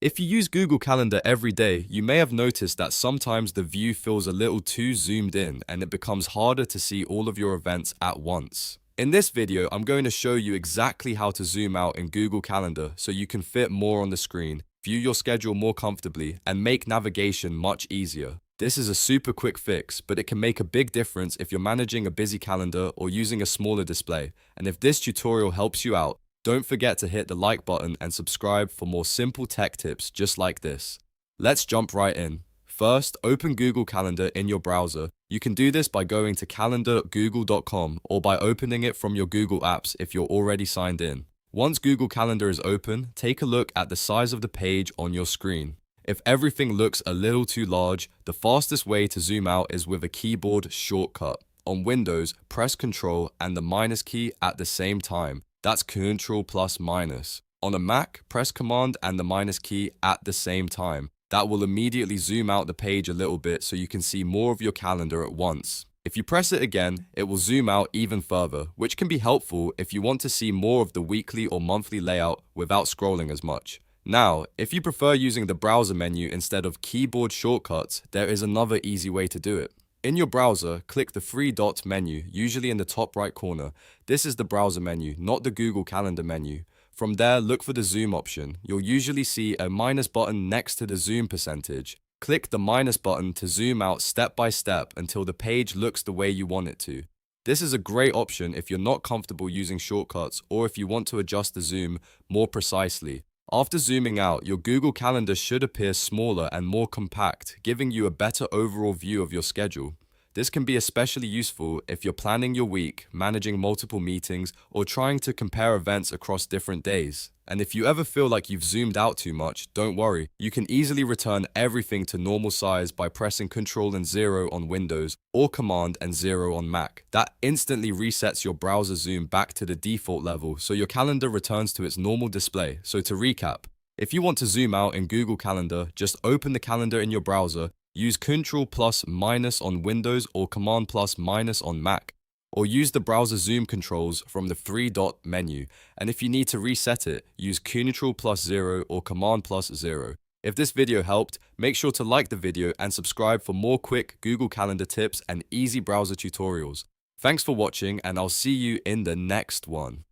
If you use Google Calendar every day, you may have noticed that sometimes the view feels a little too zoomed in and it becomes harder to see all of your events at once. In this video, I'm going to show you exactly how to zoom out in Google Calendar so you can fit more on the screen, view your schedule more comfortably, and make navigation much easier. This is a super quick fix, but it can make a big difference if you're managing a busy calendar or using a smaller display. And if this tutorial helps you out, don't forget to hit the like button and subscribe for more simple tech tips just like this. Let's jump right in. First, open Google Calendar in your browser. You can do this by going to calendar.google.com or by opening it from your Google apps if you're already signed in. Once Google Calendar is open, take a look at the size of the page on your screen. If everything looks a little too large, the fastest way to zoom out is with a keyboard shortcut. On Windows, press Ctrl and the minus key at the same time. That's Ctrl plus minus. On a Mac, press Command and the minus key at the same time. That will immediately zoom out the page a little bit so you can see more of your calendar at once. If you press it again, it will zoom out even further, which can be helpful if you want to see more of the weekly or monthly layout without scrolling as much. Now, if you prefer using the browser menu instead of keyboard shortcuts, there is another easy way to do it. In your browser, click the three dot menu, usually in the top right corner. This is the browser menu, not the Google Calendar menu. From there, look for the zoom option. You'll usually see a minus button next to the zoom percentage. Click the minus button to zoom out step by step until the page looks the way you want it to. This is a great option if you're not comfortable using shortcuts or if you want to adjust the zoom more precisely. After zooming out, your Google Calendar should appear smaller and more compact, giving you a better overall view of your schedule. This can be especially useful if you're planning your week, managing multiple meetings, or trying to compare events across different days. And if you ever feel like you've zoomed out too much, don't worry. You can easily return everything to normal size by pressing Ctrl and 0 on Windows or Command and 0 on Mac. That instantly resets your browser zoom back to the default level so your calendar returns to its normal display. So to recap, if you want to zoom out in Google Calendar, just open the calendar in your browser, use Ctrl plus minus on Windows or Command plus minus on Mac, or use the browser zoom controls from the three dot menu, and if you need to reset it, use Ctrl plus 0 or Command plus 0. If this video helped, make sure to like the video and subscribe for more quick Google Calendar tips and easy browser tutorials. Thanks for watching, and I'll see you in the next one.